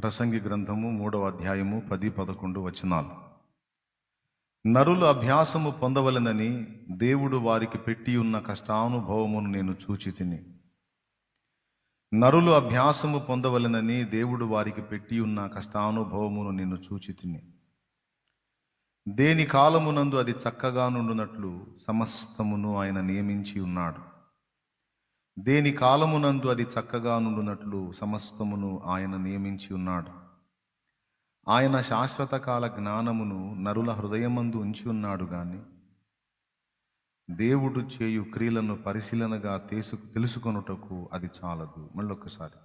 ప్రసంగి గ్రంథము 3వ అధ్యాయము 10-11 వచనాలు. నరులు అభ్యాసము పొందవలెనని దేవుడు వారికి పెట్టి ఉన్న కష్టానుభవమును నేను చూచితిని. నరులు అభ్యాసము పొందవలెనని దేవుడు వారికి పెట్టి ఉన్న కష్టానుభవమును నేను చూచితిని. దేని కాలమునందు అది చక్కగా నుండునట్లు సమస్తమును ఆయన నియమించి ఉన్నాడు. దేని కాలమునందు అది చక్కగా నుండునట్లు సమస్తమును ఆయన నియమించి ఉన్నాడు. ఆయన శాశ్వత కాల జ్ఞానమును నరుల హృదయమందు ఉంచి ఉన్నాడు గాని దేవుడు చేయు క్రియలను పరిశీలనగా తెలుసుకొనుటకు అది చాలదు. మళ్ళొక్కసారి,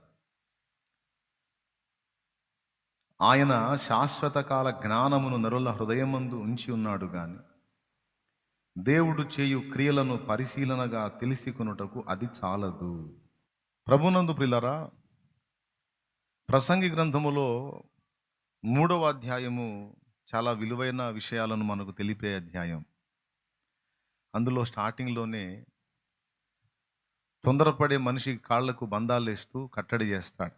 ఆయన శాశ్వత కాల జ్ఞానమును నరుల హృదయమందు ఉంచి ఉన్నాడు గాని దేవుడు చేయు క్రియలను పరిశీలనగా తెలుసుకొనుటకు అది చాలదు. ప్రభునందు ప్రియులారా, ప్రసంగి గ్రంథములో 3వ అధ్యాయము చాలా విలువైన విషయాలను మనకు తెలిపే అధ్యాయం. అందులో స్టార్టింగ్లోనే తొందరపడే మనిషి కాళ్లకు బంధాలు వేస్తూ కట్టడి చేస్తాడు.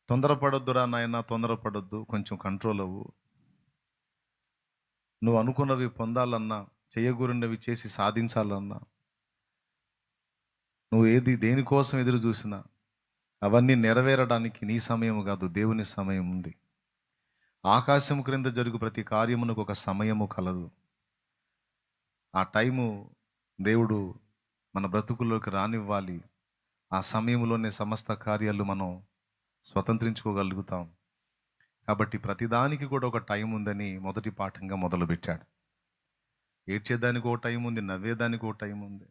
తొందరపడొద్దురా నాయన, తొందరపడొద్దు, కొంచెం కంట్రోల్ అవ్వు. నువ్వు అనుకున్నవి పొందాలన్నా, చేయగూరినవి చేసి సాధించాలన్నా, నువ్వు దేనికోసం ఎదురు చూసినా అవన్నీ నెరవేరడానికి నీ సమయం కాదు, దేవుని సమయం ఉంది. ఆకాశం క్రింద జరుగు ప్రతి కార్యమునకు ఒక సమయము కలదు. ఆ టైము దేవుడు మన బ్రతుకుల్లోకి రానివ్వాలి. ఆ సమయంలోనే సమస్త కార్యాలు మనం స్వతంత్రించుకోగలుగుతాం. కాబట్టి ప్రతిదానికి కూడా ఒక టైం ఉందని మొదటి పాఠంగా మొదలుపెట్టాడు. ఏడ్చేదానికి ఒక టైం ఉంది, నవ్వేదానికి ఒక టైం ఉంది,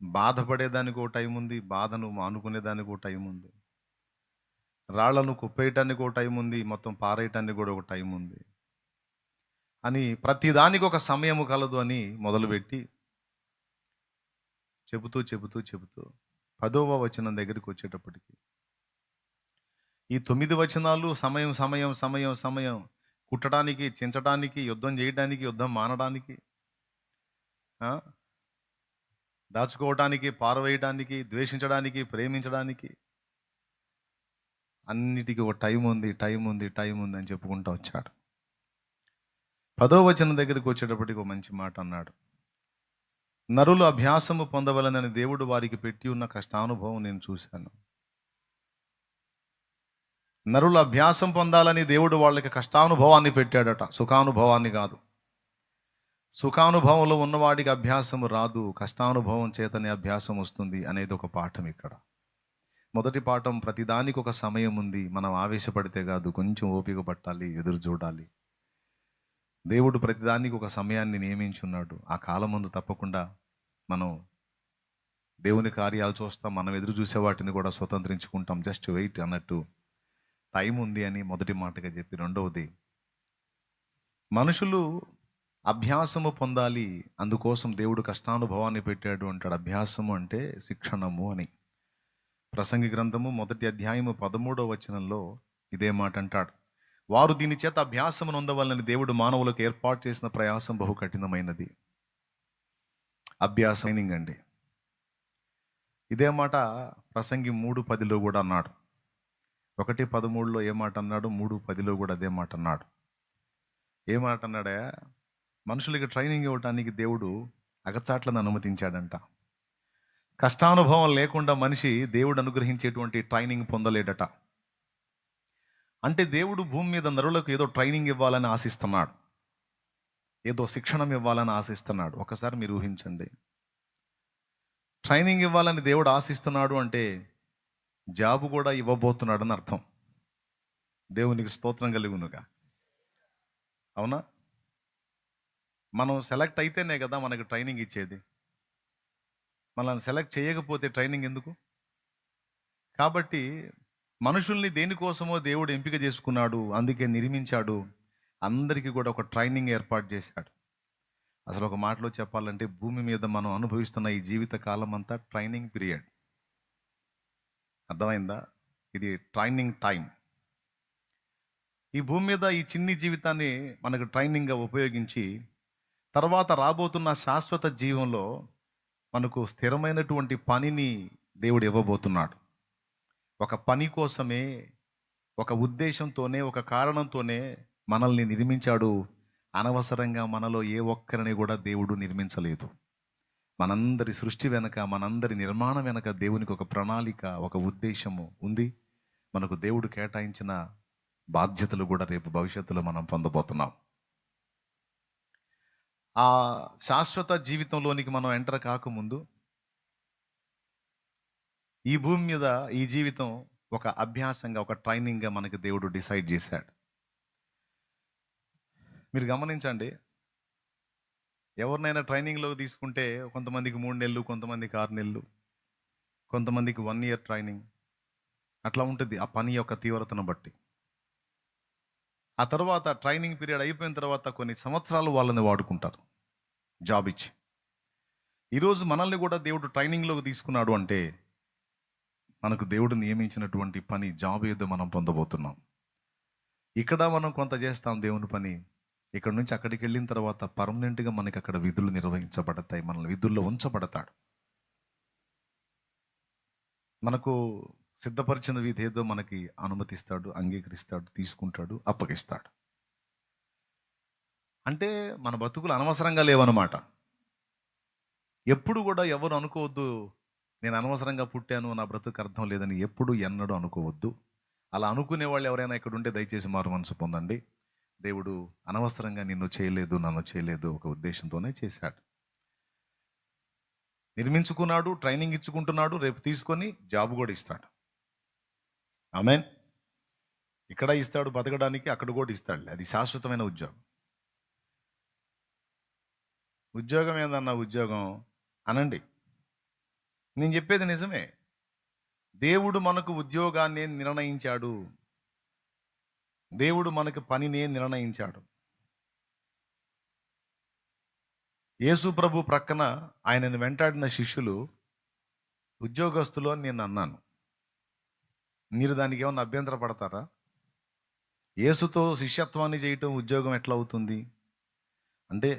బాధపడేదానికి ఒక టైం ఉంది, బాధను మానుకునేదానికి ఒక టైం ఉంది, రాళ్లను కుప్పేయటానికి ఒక టైం ఉంది, మొత్తం పారేయటానికి కూడా ఒక టైం ఉంది అని ప్రతిదానికి ఒక సమయము కలదు అని మొదలుపెట్టి చెబుతూ 10వ వచనం దగ్గరికి వచ్చేటప్పటికి ఈ 9 వచనాలు సమయం సమయం సమయం సమయం కుట్టడానికి, చించడానికి, యుద్ధం చేయడానికి, యుద్ధం మానడానికి, దాచుకోవటానికి, పారవేయడానికి, ద్వేషించడానికి, ప్రేమించడానికి, అన్నిటికీ ఒక టైం ఉంది అని చెప్పుకుంటూ వచ్చాడు. 10వ వచనం దగ్గరికి వచ్చేటప్పటికి ఒక మంచి మాట అన్నాడు. నరులు అభ్యాసము పొందవలనని దేవుడు వారికి పెట్టి ఉన్న కష్టానుభవం నేను చూశాను. నరులు అభ్యాసం పొందాలని దేవుడు వాళ్ళకి కష్టానుభవాన్ని పెట్టాడట, సుఖానుభవాన్ని కాదు. సుఖానుభవంలో ఉన్నవాడికి అభ్యాసము రాదు, కష్టానుభవం చేతనే అభ్యాసం వస్తుంది అనేది ఒక పాఠం ఇక్కడ. మొదటి పాఠం, ప్రతిదానికి ఒక సమయం ఉంది. మనం ఆవేశపడితే కాదు, కొంచెం ఓపిక పట్టాలి, ఎదురు చూడాలి. దేవుడు ప్రతిదానికి ఒక సమయాన్ని నియమించున్నాడు. ఆ కాలం ముందు తప్పకుండా మనం దేవుని కార్యాలు చూస్తాం, మనం ఎదురు చూసే వాటిని కూడా స్వతంత్రించుకుంటాం. జస్ట్ వెయిట్ అన్నట్టు టైం ఉంది అని మొదటి మాటగా చెప్పి, రెండవది, మనుషులు అభ్యాసము పొందాలి, అందుకోసం దేవుడు కష్టానుభవాన్ని పెట్టాడు అంటాడు. అభ్యాసము అంటే శిక్షణము అని. ప్రసంగి గ్రంథము 1వ అధ్యాయము 13వ వచనంలో ఇదే మాట అంటాడు. వారు దీని చేత అభ్యాసమును పొందవలనని దేవుడు మానవులకు ఏర్పాటు చేసిన ప్రయాసం బహు కఠినమైనది. అభ్యాసం అండి. ఇదే మాట ప్రసంగి 3:10లో కూడా అన్నాడు. 1:13లో ఏ మాట అన్నాడు, 3:10లో కూడా అదే మాట అన్నాడు. ఏ మాట అన్నాడా? మనుషులకి ట్రైనింగ్ ఇవ్వటానికి దేవుడు అగచాట్లను అనుమతించాడంట. కష్టానుభవం లేకుండా మనిషి దేవుడు అనుగ్రహించేటువంటి ట్రైనింగ్ పొందలేడట. అంటే దేవుడు భూమి మీద నరులకు ఏదో ట్రైనింగ్ ఇవ్వాలని ఆశిస్తున్నాడు, ఏదో శిక్షణ ఇవ్వాలని ఆశిస్తున్నాడు. ఒకసారి మీరు ఊహించండి, ట్రైనింగ్ ఇవ్వాలని దేవుడు ఆశిస్తున్నాడు అంటే జాబు కూడా ఇవ్వబోతున్నాడు అని అర్థం. దేవునికి స్తోత్రం కలుగునుగా. అవునా? మనం సెలెక్ట్ అయితేనే కదా మనకి ట్రైనింగ్ ఇచ్చేది. మనల్ని సెలెక్ట్ చేయకపోతే ట్రైనింగ్ ఎందుకు? కాబట్టి మనుషుల్ని దేనికోసమో దేవుడు ఎంపిక చేసుకున్నాడు, అందుకే నిర్మించాడు. అందరికీ కూడా ఒక ట్రైనింగ్ ఏర్పాటు చేశాడు. అసలు ఒక మాటలో చెప్పాలంటే, భూమి మీద మనం అనుభవిస్తున్న ఈ జీవిత కాలం అంతా ట్రైనింగ్ పీరియడ్. అర్థమైందా? ఇది ట్రైనింగ్ టైం. ఈ భూమి మీద ఈ చిన్ని జీవితాన్ని మనకు ట్రైనింగ్గా ఉపయోగించి తర్వాత రాబోతున్న శాశ్వత జీవంలో మనకు స్థిరమైనటువంటి పనిని దేవుడు ఇవ్వబోతున్నాడు. ఒక పని కోసమే, ఒక ఉద్దేశంతోనే, ఒక కారణంతోనే మనల్ని నిర్మించాడు. అనవసరంగా మనలో ఏ ఒక్కరిని కూడా దేవుడు నిర్మించలేదు. మనందరి సృష్టి వెనక, మనందరి నిర్మాణం వెనక దేవునికి ఒక ప్రణాళిక, ఒక ఉద్దేశము ఉంది. మనకు దేవుడు కేటాయించిన బాధ్యతలు కూడా రేపు భవిష్యత్తులో మనం పొందబోతున్నాం. ఆ శాశ్వత జీవితంలోనికి మనం ఎంటర్ కాకముందు ఈ భూమి మీద ఈ జీవితం ఒక అభ్యాసంగా, ఒక ట్రైనింగ్గా మనకి దేవుడు డిసైడ్ చేశాడు. మీరు గమనించండి, ఎవరినైనా ట్రైనింగ్లో తీసుకుంటే కొంతమందికి 3 నెలలు, కొంతమందికి 6 నెలలు, కొంతమందికి 1 ఇయర్ ట్రైనింగ్, అట్లా ఉంటుంది ఆ పని యొక్క తీవ్రతను బట్టి. ఆ తర్వాత ట్రైనింగ్ పీరియడ్ అయిపోయిన తర్వాత కొన్ని సంవత్సరాలు వాళ్ళని వాడుకుంటారు జాబ్ ఇచ్చి. ఈరోజు మనల్ని కూడా దేవుడు ట్రైనింగ్లోకి తీసుకున్నాడు అంటే మనకు దేవుడు నియమించినటువంటి పని, జాబ్ ఏదో మనం పొందబోతున్నాం. ఇక్కడ మనం కొంత చేస్తాం దేవుని పని. ఇక్కడ నుంచి అక్కడికి వెళ్ళిన తర్వాత పర్మనెంట్గా మనకి అక్కడ విధులు నిర్వహించబడతాయి. మనల్ని విధుల్లో ఉంచబడతాడు. మనకు సిద్ధపరిచిన విధి ఏదో మనకి అనుమతిస్తాడు, అంగీకరిస్తాడు, తీసుకుంటాడు, అప్పగిస్తాడు. అంటే మన బతుకులు అనవసరంగా లేవన్నమాట. ఎప్పుడు కూడా ఎవరు అనుకోవద్దు, నేను అనవసరంగా పుట్టాను, నా బ్రతుకు అర్థం లేదని ఎప్పుడు ఎన్నడూ అనుకోవద్దు. అలా అనుకునే వాళ్ళు ఎవరైనా ఇక్కడ ఉంటే దయచేసి మారు మనసు పొందండి. దేవుడు అనవసరంగా నిన్ను చేయలేదు, నన్ను చేయలేదు, ఒక ఉద్దేశంతోనే చేశాడు. నిర్మించుకున్నాడు, ట్రైనింగ్ ఇచ్చుకుంటున్నాడు, రేపు తీసుకొని జాబ్ కూడా ఇస్తాడు. ఆమేన్. ఇక్కడ ఇస్తాడు బతకడానికి, అక్కడ కూడా ఇస్తాడు. అది శాశ్వతమైన ఉద్యోగం. ఉద్యోగం ఏందన్నా ఉద్యోగం అనండి, నేను చెప్పేది నిజమే. దేవుడు మనకు ఉద్యోగాన్ని నిర్ణయించాడు. దేవుడు మనకు పనినే నిర్ణయించాడు. యేసు ప్రభు ప్రక్కన ఆయనను వెంటాడిన శిష్యులు ఉద్యోగస్తులు అని నేను అన్నాను. మీరు దానికి ఏమన్నా అభ్యంతర పడతారా? యేసుతో శిష్యత్వాన్ని చేయటం ఉద్యోగం ఎట్లా అవుతుంది అంటే,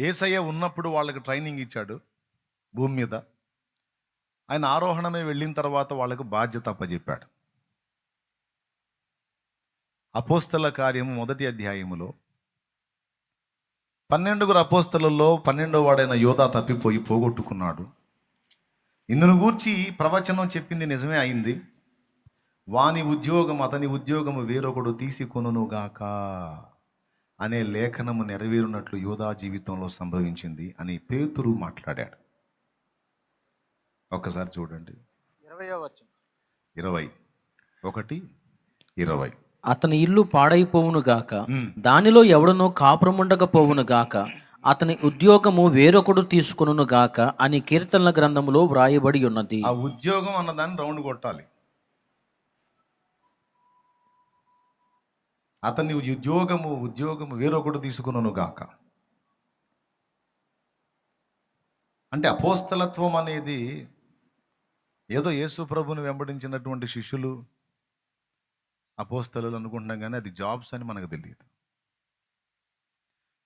యేసయ్య ఉన్నప్పుడు వాళ్ళకి ట్రైనింగ్ ఇచ్చాడు భూమి మీద. ఆయన ఆరోహణమే వెళ్ళిన తర్వాత వాళ్ళకు బాధ్యత అప్పచెప్పాడు. అపోస్తల కార్యము 1వ అధ్యాయములో 12 అపోస్తలలో 12వ వాడైన యోధా తప్పిపోయి పోగొట్టుకున్నాడు. ఇందును గూర్చి ప్రవచనం చెప్పింది నిజమే అయింది. వాని ఉద్యోగం, అతని ఉద్యోగము వేరొకడు తీసుకొనుగాక అనే లేఖనము నెరవేరునట్లు యోధా జీవితంలో సంభవించింది అని పేతురు మాట్లాడాడు. ఒక్కసారి చూడండి, 20. అతని ఇల్లు పాడైపోవును గాక, దానిలో ఎవడనో కాపురముండకపోవును గాక, అతని ఉద్యోగము వేరొకడు తీసుకొనును గాక అని కీర్తనల గ్రంథములో వ్రాయబడి ఉన్నది. ఆ ఉద్యోగం అన్నదాన్ని రౌండ్ కొట్టాలి. అతని ఉద్యోగము వేరొకడు తీసుకొనును గాక అంటే అపోస్తలత్వం అనేది ఏదో యేసు ప్రభుని వెంబడించినటువంటి శిష్యులు అపోస్తలు అనుకుంటున్నాం, కానీ అది జాబ్స్ అని మనకు తెలియదు.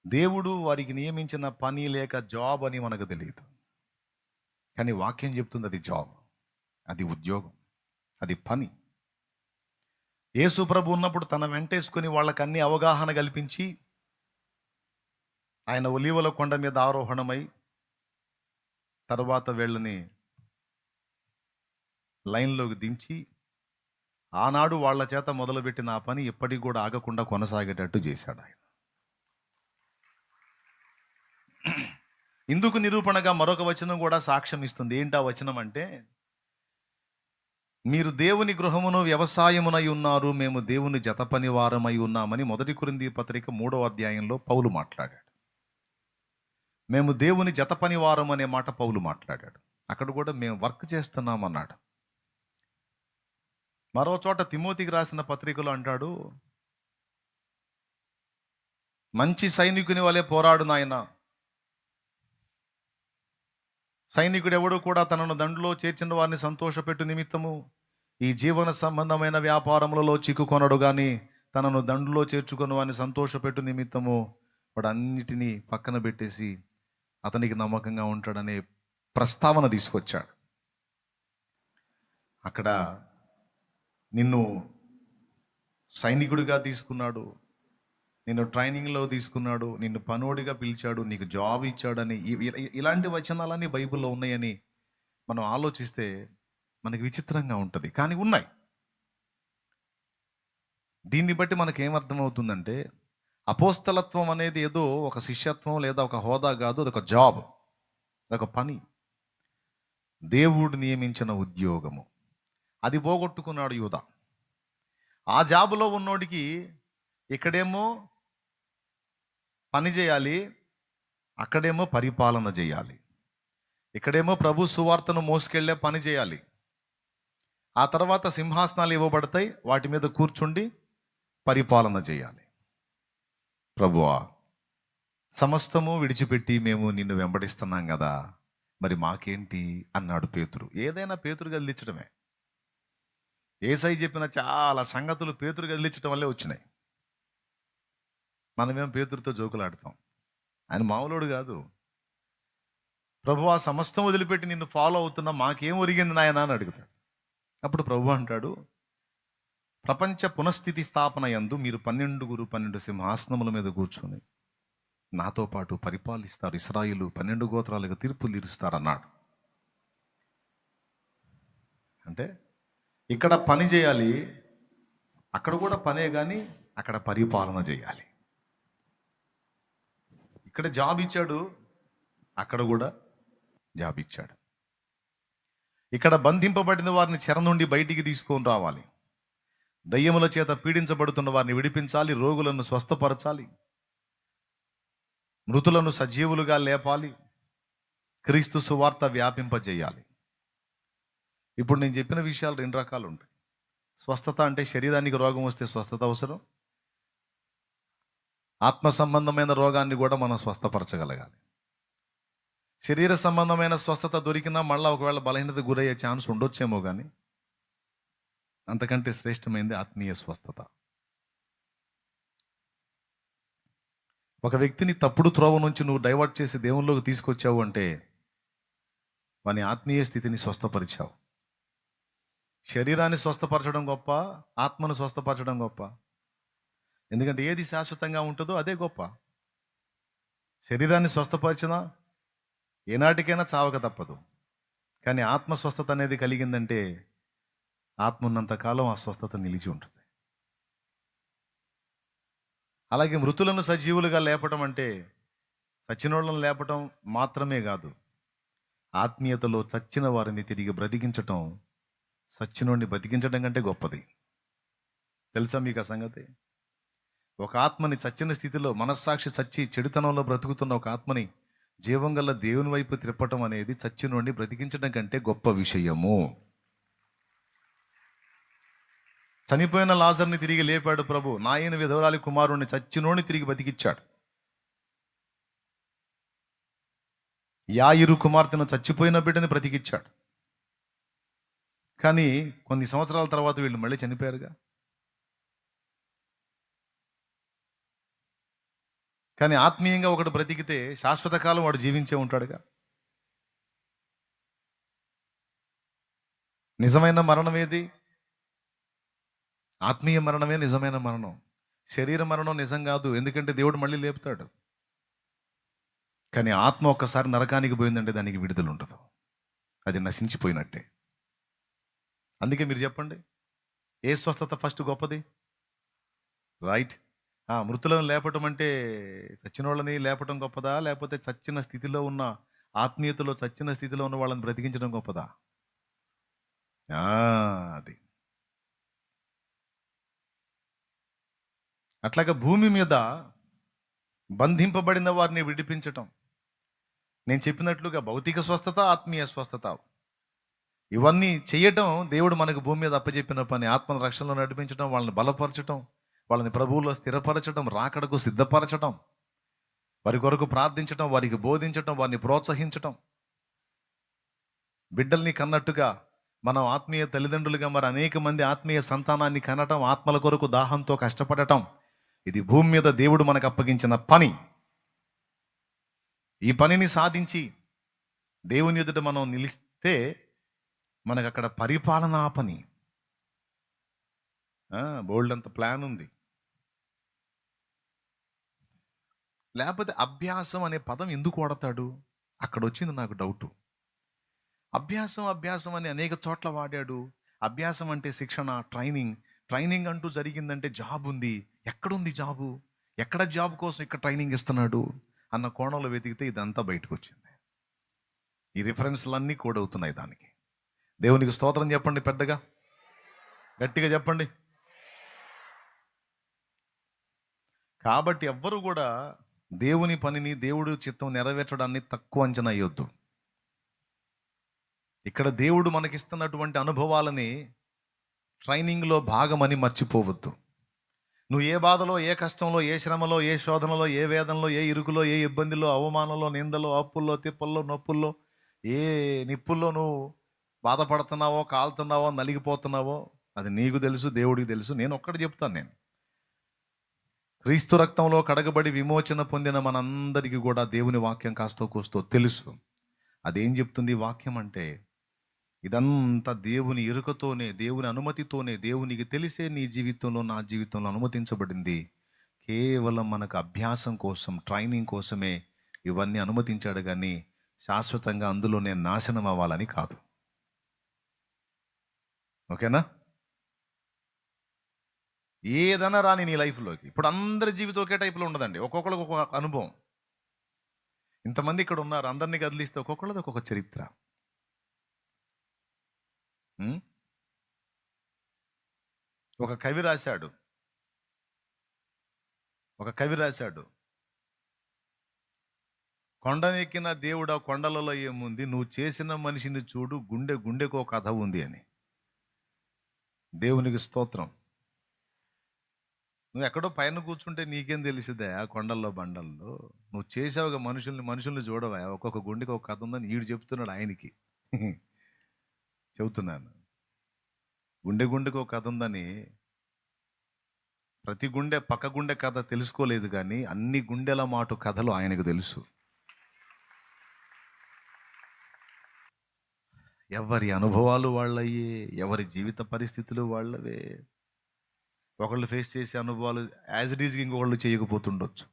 దేవుడు వారికి నియమించిన పని లేక జాబ్ అని మనకు తెలియదు, కానీ వాక్యం చెప్తుంది అది జాబ్, అది ఉద్యోగం, అది పని. యేసు ప్రభు ఉన్నప్పుడు తన వెంటేసుకొని వాళ్ళకి అన్ని అవగాహన కల్పించి ఆయన ఒలీవల కొండ మీద ఆరోహణమై తర్వాత వీళ్ళని లైన్లోకి దించి ఆనాడు వాళ్ళ చేత మొదలుపెట్టిన ఆ పని ఎప్పటికి కూడా ఆగకుండా కొనసాగేటట్టు చేశాడు ఆయన. ఇందుకు నిరూపణగా మరొక వచనం కూడా సాక్ష్యం ఇస్తుంది. ఏంటా వచనం అంటే, మీరు దేవుని గృహమును వ్యవసాయమునై ఉన్నారు, మేము దేవుని జత పని వారమై ఉన్నామని 1 కొరింథీ పత్రిక 3వ అధ్యాయంలో పౌలు మాట్లాడాడు. మేము దేవుని జత పని వారం అనే మాట పౌలు మాట్లాడాడు. అక్కడ కూడా మేము వర్క్ చేస్తున్నాం అన్నాడు. మరో చోట తిమోతికి రాసిన పత్రికలో అంటాడు, మంచి సైనికుని వలె పోరాడు నాయన. సైనికుడు ఎవడు కూడా తనను దండులో చేర్చిన వారిని సంతోషపెట్టు నిమిత్తము ఈ జీవన సంబంధమైన వ్యాపారములలో చిక్కుకొనడు, కానీ తనను దండులో చేర్చుకుని వారిని సంతోషపెట్టు నిమిత్తము వాడు అన్నిటినీ పక్కన పెట్టేసి అతనికి నమ్మకంగా ఉంటాడనే ప్రస్తావన తీసుకొచ్చాడు. అక్కడ నిన్ను సైనికుడిగా తీసుకున్నాడు, నిన్ను ట్రైనింగ్లో తీసుకున్నాడు, నిన్ను పనోడిగా పిలిచాడు, నీకు జాబ్ ఇచ్చాడని ఇలాంటి వచనాలన్నీ బైబిల్లో ఉన్నాయని మనం ఆలోచిస్తే మనకి విచిత్రంగా ఉంటుంది, కానీ ఉన్నాయి. దీన్ని బట్టి మనకేమర్థమవుతుందంటే అపోస్తలత్వం అనేది ఏదో ఒక శిష్యత్వం లేదా ఒక హోదా కాదు, అదొక జాబ్, అదొక పని, దేవుడు నియమించిన ఉద్యోగము. అది పోగొట్టుకున్నాడు యూదా. ఆ జాబులో ఉన్నోడికి ఇక్కడేమో పని చేయాలి, అక్కడేమో పరిపాలన చేయాలి. ఇక్కడేమో ప్రభు సువార్తను మోసుకెళ్లే పని చేయాలి, ఆ తర్వాత సింహాసనాలు ఇవ్వబడతాయి, వాటి మీద కూర్చుండి పరిపాలన చేయాలి. ప్రభువా, సమస్తము విడిచిపెట్టి మేము నిన్ను వెంబడిస్తున్నాం కదా, మరి మాకేంటి అన్నాడు పేతురు. ఏదైనా పేతురు కదిలించడమే. ఏసై చెప్పిన చాలా సంగతులు పేతురు కదిలించడం వల్లే వచ్చినాయి. మనమేం పేతురుతో జోకులాడతాం, ఆయన మామూలుడు కాదు. ప్రభువా, సమస్తం వదిలిపెట్టి నిన్ను ఫాలో అవుతున్నా, మాకేం ఒరిగింది నాయనా అని అడుగుతాడు. అప్పుడు ప్రభు అంటాడు, ప్రపంచ పునఃస్థితి స్థాపన యందు మీరు 12 సింహాసనముల మీద కూర్చొని నాతో పాటు పరిపాలిస్తారు, ఇశ్రాయేలు 12 గోత్రాలకు తీర్పులు తీరుస్తారన్నాడు. అంటే ఇక్కడ పని చేయాలి, అక్కడ కూడా పనే, కానీ అక్కడ పరిపాలన చేయాలి. ఇక్కడ జాబ్ ఇచ్చాడు, అక్కడ కూడా జాబ్ ఇచ్చాడు. ఇక్కడ బంధింపబడిన వారిని చెర నుండి బయటికి తీసుకొని రావాలి, దయ్యముల చేత పీడించబడుతున్న వారిని విడిపించాలి, రోగులను స్వస్థపరచాలి, మృతులను సజీవులుగా లేపాలి, క్రీస్తు సువార్త వ్యాపింపజేయాలి. ఇప్పుడు నేను చెప్పిన విషయాలు 2 రకాలు ఉంటాయి. స్వస్థత అంటే శరీరానికి రోగం వస్తే స్వస్థత అవసరం, ఆత్మ సంబంధమైన రోగాన్ని కూడా మనం స్వస్థపరచగలగాలి. శరీర సంబంధమైన స్వస్థత దొరికినా మళ్ళీ ఒకవేళ బలహీనత గురయ్యే ఛాన్స్ ఉండొచ్చేమో, కానీ అంతకంటే శ్రేష్టమైంది ఆత్మీయ స్వస్థత. ఒక వ్యక్తిని తప్పుడు త్రోవ నుంచి నువ్వు డైవర్ట్ చేసి దేవునిలోకి తీసుకొచ్చావు అంటే వాని ఆత్మీయ స్థితిని స్వస్థపరిచావు. శరీరాన్ని స్వస్థపరచడం గొప్ప, ఆత్మను స్వస్థపరచడం గొప్ప. ఎందుకంటే ఏది శాశ్వతంగా ఉంటుందో అదే గొప్ప. శరీరాన్ని స్వస్థపరిచినా ఏనాటికైనా చావక తప్పదు, కానీ ఆత్మ స్వస్థత అనేది కలిగిందంటే ఆత్మ ఉన్నంతకాలం ఆ స్వస్థత నిలిచి ఉంటుంది. అలాగే మృతులను సజీవులుగా లేపటం అంటే చచ్చినోళ్ళను లేపటం మాత్రమే కాదు, ఆత్మీయతలో చచ్చిన వారిని తిరిగి బ్రతికించటం సచ్చినోడిని బతికించడం కంటే గొప్పది. తెలుసా మీకు ఆ సంగతి? ఒక ఆత్మని చచ్చిన స్థితిలో మనస్సాక్షి చచ్చి చెడుతనంలో బ్రతుకుతున్న ఒక ఆత్మని జీవం గల దేవుని వైపు త్రిప్పటం అనేది చచ్చినోడిని బ్రతికించడం కంటే గొప్ప విషయము. చనిపోయిన లాజర్ని తిరిగి లేపాడు ప్రభు. నాయన విధవరాలి కుమారుణ్ణి చచ్చినోడిని తిరిగి బతికిచ్చాడు. యాయిరు కుమార్తెను చచ్చిపోయిన బిడ్డని బ్రతికిచ్చాడు. కానీ కొన్ని సంవత్సరాల తర్వాత వీళ్ళు మళ్ళీ చనిపోయారుగా. కానీ ఆత్మీయంగా ఒకడు బ్రతికితే శాశ్వత కాలం వాడు జీవించే ఉంటాడుగా. నిజమైన మరణం ఏది? ఆత్మీయ మరణమే నిజమైన మరణం. శరీర మరణం నిజం కాదు, ఎందుకంటే దేవుడు మళ్ళీ లేపుతాడు. కానీ ఆత్మ ఒక్కసారి నరకానికి పోయిందంటే దానికి విడుదల ఉండదు, అది నశించిపోయినట్టే. అందుకే మీరు చెప్పండి, ఏ స్వస్థత ఫస్ట్ గొప్పది? రైట్. మృతులను లేపటం అంటే చచ్చిన వాళ్ళని లేపటం గొప్పదా, లేకపోతే చచ్చిన స్థితిలో ఉన్న ఆత్మీయతలో చచ్చిన స్థితిలో ఉన్న వాళ్ళని బ్రతికించడం గొప్పదా? అది. అట్లాగా భూమి మీద బంధింపబడిన వారిని విడిపించటం. నేను చెప్పినట్లుగా భౌతిక స్వస్థత, ఆత్మీయ స్వస్థత, ఇవన్నీ చేయటం దేవుడు మనకు భూమి మీద అప్పచెప్పిన పని. ఆత్మను రక్షణలో నడిపించడం, వాళ్ళని బలపరచటం, వాళ్ళని ప్రభువులో స్థిరపరచడం, రాకడకు సిద్ధపరచడం, వారి కొరకు ప్రార్థించటం, వారికి బోధించటం, వారిని ప్రోత్సహించటం. బిడ్డల్ని కన్నట్టుగా మనం ఆత్మీయ తల్లిదండ్రులుగా మరి అనేక మంది ఆత్మీయ సంతానాన్ని కనటం, ఆత్మల కొరకు దాహంతో కష్టపడటం, ఇది భూమి మీద దేవుడు మనకు అప్పగించిన పని. ఈ పనిని సాధించి దేవుని ఎదుట మనం నిలిస్తే మనకు అక్కడ పరిపాలనా పని, బోల్డ్ అంత ప్లాన్ ఉంది. లేకపోతే అభ్యాసం అనే పదం ఎందుకు వాడతాడు? అక్కడ వచ్చింది నాకు డౌటు. అభ్యాసం అని అనేక చోట్ల వాడాడు. అభ్యాసం అంటే శిక్షణ, ట్రైనింగ్ అంటూ జరిగిందంటే జాబ్ ఉంది. ఎక్కడుంది జాబు? ఎక్కడ జాబ్ కోసం ఇక్కడ ట్రైనింగ్ ఇస్తున్నాడు అన్న కోణంలో వెతికితే ఇదంతా బయటకు వచ్చింది. ఈ రిఫరెన్స్లన్నీ కూడవుతున్నాయి దానికి. దేవునికి స్తోత్రం చెప్పండి, పెద్దగా గట్టిగా చెప్పండి. కాబట్టి ఎవ్వరు కూడా దేవుని పనిని, దేవుడు చిత్తం నెరవేర్చడాన్ని తక్కువ అంచనా అయ్యొద్దు. ఇక్కడ దేవుడు మనకిస్తున్నటువంటి అనుభవాలని ట్రైనింగ్లో భాగమని మర్చిపోవద్దు. నువ్వు ఏ బాధలో, ఏ కష్టంలో, ఏ శ్రమలో, ఏ శోధనలో, ఏ వేదనలో, ఏ ఇరుకులో, ఏ ఇబ్బందిలో, అవమానంలో, నిందలో, అప్పుల్లో, తిప్పల్లో, నొప్పుల్లో, ఏ నిప్పుల్లో నువ్వు బాధపడుతున్నావో, కాలుతున్నావో, నలిగిపోతున్నావో అది నీకు తెలుసు, దేవుడికి తెలుసు. నేను ఒక్కటి చెప్తాను, నేను క్రీస్తు రక్తంలో కడగబడి విమోచన పొందిన మనందరికీ కూడా దేవుని వాక్యం కాస్తో కూస్తో తెలుసు. అదేం చెప్తుంది వాక్యం అంటే, ఇదంతా దేవుని ఎరుకతోనే, దేవుని అనుమతితోనే, దేవునికి తెలిసే నీ జీవితంలో, నా జీవితంలో అనుమతించబడింది. కేవలం మనకు అభ్యాసం కోసం, ట్రైనింగ్ కోసమే ఇవన్నీ అనుమతించాడు, కానీ శాశ్వతంగా అందులోనే నాశనం అవ్వాలని కాదు. ఓకేనా? ఏదైనా రాని నీ లైఫ్లోకి. ఇప్పుడు అందరి జీవితం ఒకే టైప్లో ఉండదండి, ఒక్కొక్కరికి ఒక్కొక్క అనుభవం. ఇంతమంది ఇక్కడ ఉన్నారు, అందరినీ కదిలిస్తే ఒక్కొక్కళ్ళది ఒక్కొక్క చరిత్ర. ఒక కవి రాశాడు, కొండనెక్కిన దేవుడా కొండలలో ఏముంది, నువ్వు చేసిన మనిషిని చూడు, గుండెకో కథ ఉంది అని. దేవునికి స్తోత్రం. నువ్వు ఎక్కడో పైన కూర్చుంటే నీకేం తెలుసుదా ఆ కొండల్లో బండల్లో? నువ్వు చేసావుగా మనుషుల్ని చూడవా, ఒక్కొక్క గుండెకి ఒక కథ ఉందని ఈడు చెప్తున్నాడు ఆయనకి. చెబుతున్నాను, గుండెకి ఒక కథ ఉందని. ప్రతి గుండె పక్క గుండె కథ తెలుసుకోలేదు, కానీ అన్ని గుండెల మాటు కథలు ఆయనకు తెలుసు. ఎవరి అనుభవాలు వాళ్ళయ్యే, ఎవరి జీవిత పరిస్థితులు వాళ్ళవే. ఒకళ్ళు ఫేస్ చేసే అనుభవాలు యాజ్ ఇట్ ఈజ్గా ఇంకొకళ్ళు చేయకపోతుండొచ్చు.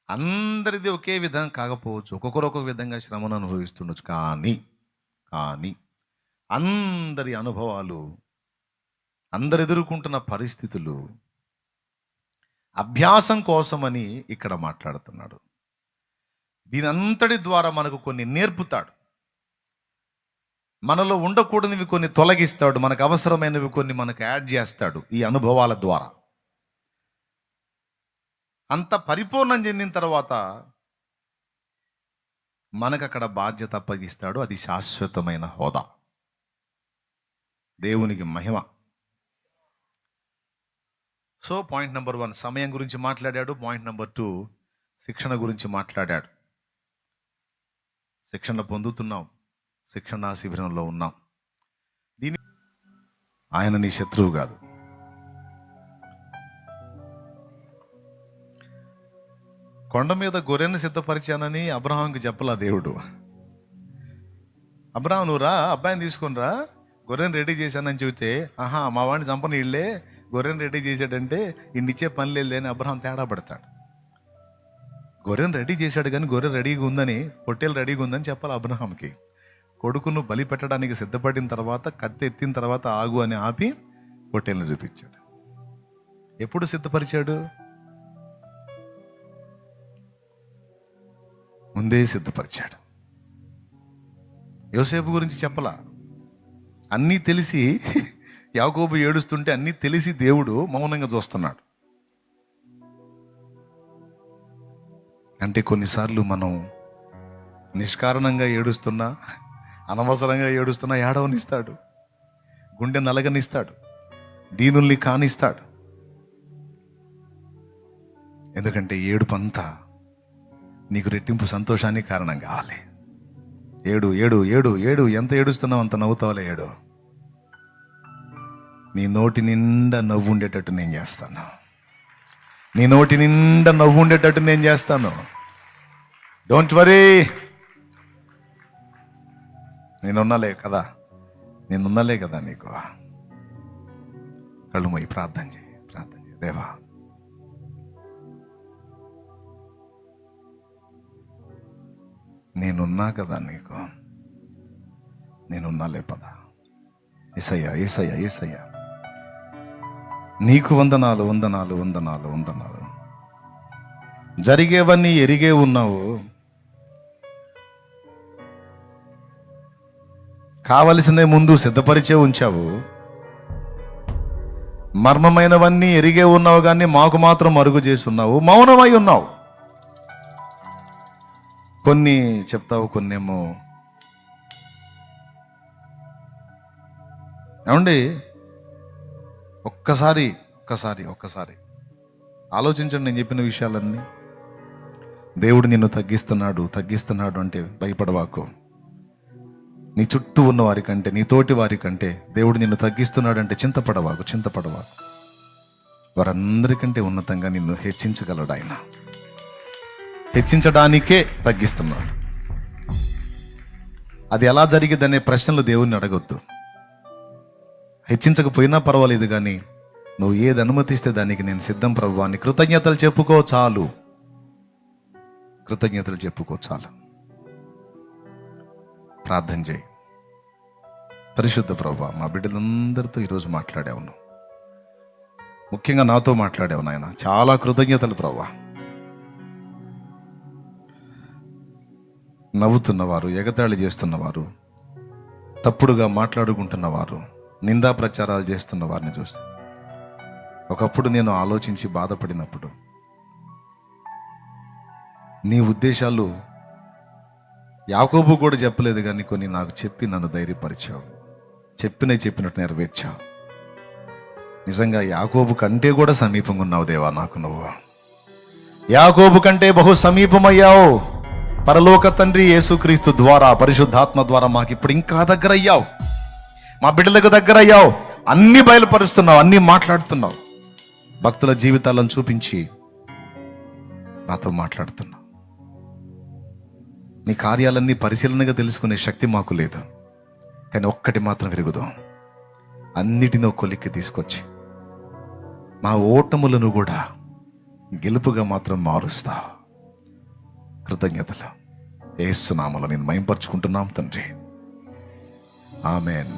అందరిది ఒకే విధంగా కాకపోవచ్చు, ఒక్కొక్కరు ఒక్కొక్క విధంగా శ్రమను అనుభవిస్తుండొచ్చు. కానీ అందరి అనుభవాలు, అందరు ఎదుర్కొంటున్న పరిస్థితులు అభ్యాసం కోసమని ఇక్కడ మాట్లాడుతున్నాడు. దీని అంతటి ద్వారా మనకు కొన్ని నేర్పుతాడు, మనలో ఉండకూడనివి కొన్ని తొలగిస్తాడు, మనకు అవసరమైనవి కొన్ని మనకు యాడ్ చేస్తాడు ఈ అనుభవాల ద్వారా. అంత పరిపూర్ణం చెందిన తర్వాత మనకు అక్కడ బాధ్యత అప్పగిస్తాడు. అది శాశ్వతమైన హోదా. దేవునికి మహిమ. సో పాయింట్ నెంబర్ 1 సమయం గురించి మాట్లాడాడు. పాయింట్ నెంబర్ 2 శిక్షణ గురించి మాట్లాడాడు. శిక్షణ పొందుతున్నాం, శిక్షణ శిబిరంలో ఉన్నాం. ఆయన నీ శత్రువు కాదు. కొండ మీద గొర్రెను సిద్ధపరిచానని అబ్రహాంకి చెప్పలా దేవుడు. అబ్రహాం నువ్వు రా, అబ్బాయిని తీసుకొని రా, గొర్రెను రెడీ చేశానని చెబితే, ఆహా మా వాడిని చంపని ఇళ్ళే, గొర్రెను రెడీ చేశాడంటే ఇండిచ్చే పని లేదు అని అబ్రహాం తేడా పడతాడు. గొర్రెను రెడీ చేశాడు కానీ గొర్రె రెడీగా ఉందని, పొట్టేలు రెడీగా ఉందని చెప్పాలి అబ్రహాంకి. కొడుకును బలి పెట్టడానికి సిద్ధపడిన తర్వాత, కత్తి ఎత్తిన తర్వాత ఆగు అని ఆపి పొట్టేలను చూపించాడు. ఎప్పుడు సిద్ధపరిచాడు? ముందే సిద్ధపరిచాడు. యోసేపు గురించి చెప్పలా. అన్నీ తెలిసి యాకోబు ఏడుస్తుంటే అన్నీ తెలిసి దేవుడు మౌనంగా చూస్తున్నాడు. అంటే కొన్నిసార్లు మనం నిష్కారణంగా ఏడుస్తున్నా, అనవసరంగా ఏడుస్తున్నా ఏడవనిస్తాడు, గుండె నలగనిస్తాడు, దీనుల్ని కానిస్తాడు. ఎందుకంటే ఏడుపంతా నీకు రెట్టింపు సంతోషానికి కారణం కావాలి. ఏడు ఏడు ఏడు ఏడు, ఎంత ఏడుస్తున్నావు అంత నవ్వుతావులే ఏడు. నీ నోటి నిండా నవ్వు ఉండేటట్టు నేను చేస్తాను. నీ నోటి నిండా నవ్వు ఉండేటట్టు నేను చేస్తాను. డోంట్ వరీ, నేనున్నాలే కదా, నేనున్నలే కదా నీకు. కళ్ళు మూయి, ప్రార్థన చేయి. దేవా, నేనున్నా కదా నీకు, నేనున్నాలే పద. యేసయ్యా, యేసయ్యా, యేసయ్యా, నీకు వందనాలు, వందనాలు, వందనాలు, వందనాలు. జరిగేవన్నీ ఎరిగే ఉన్నావు, కావలసిన ముందు సిద్ధపరిచే ఉంచావు. మర్మమైనవన్నీ ఎరిగే ఉన్నావు, కానీ మాకు మాత్రం మరుగు చేసి ఉన్నావు, మౌనమై ఉన్నావు. కొన్ని చెప్తావు, కొన్నేమో. ఏమండి, ఒక్కసారి ఆలోచించండి నేను చెప్పిన విషయాలన్నీ. దేవుడు నిన్ను తగ్గిస్తున్నాడు అంటే భయపడవాకు. నీ చుట్టూ ఉన్న వారికంటే, నీ తోటి వారికంటే దేవుడు నిన్ను తగ్గిస్తున్నాడంటే చింతపడవాకు. వారందరికంటే ఉన్నతంగా నిన్ను హెచ్చించగలడు ఆయన. హెచ్చించడానికే తగ్గిస్తున్నాడు. అది ఎలా జరిగిద్దనే ప్రశ్నలు దేవుణ్ణి అడగొద్దు. హెచ్చించకపోయినా పర్వాలేదు, కానీ నువ్వు ఏది అనుమతిస్తే దానికి నేను సిద్ధం ప్రభువా అని కృతజ్ఞతలు చెప్పుకో చాలు. ప్రార్థన చేయి. పరిశుద్ధ ప్రభువా, మా బిడ్డలందరితో ఈరోజు మాట్లాడావు, ముఖ్యంగా నాతో మాట్లాడావు నాయన. చాలా కృతజ్ఞతలు ప్రభువా. నవ్వుతున్నవారు, ఎగతాళి చేస్తున్నవారు, తప్పుడుగా మాట్లాడుకుంటున్నవారు, నిందా ప్రచారాలు చేస్తున్న వారిని చూస్తే ఒకప్పుడు నేను ఆలోచించి బాధపడినప్పుడు నీ ఉద్దేశాలు యాకోబు కూడా చెప్పలేదు, కానీ కొన్ని నాకు చెప్పి నన్ను ధైర్యపరిచావు. చెప్పినట్టు నెరవేర్చావు. నిజంగా యాకోబు కంటే కూడా సమీపంగా ఉన్నావు దేవా. నాకు నువ్వు యాకోబు కంటే బహు సమీపమయ్యావు. పరలోక తండ్రి యేసుక్రీస్తు ద్వారా, పరిశుద్ధాత్మ ద్వారా మాకు ఇప్పుడు ఇంకా దగ్గర అయ్యావు. మా బిడ్డలకు దగ్గర అయ్యావు. అన్ని బయలుపరుస్తున్నావు, అన్ని మాట్లాడుతున్నావు. భక్తుల జీవితాలను చూపించి నాతో మాట్లాడుతున్నావు. నీ కార్యాలన్నీ పరిశీలనగా తెలుసుకునే శక్తి మాకు లేదు, కానీ ఒక్కటి మాత్రం విరుగుదాం. అన్నిటినో కొలిక్కి తీసుకొచ్చి మా ఓటములను కూడా గెలుపుగా మాత్రం మారుస్తావు. కృతజ్ఞతలు. యేసు నామములో నేను మహిమపరచుకుంటున్నాం తండ్రి. ఆమేన్.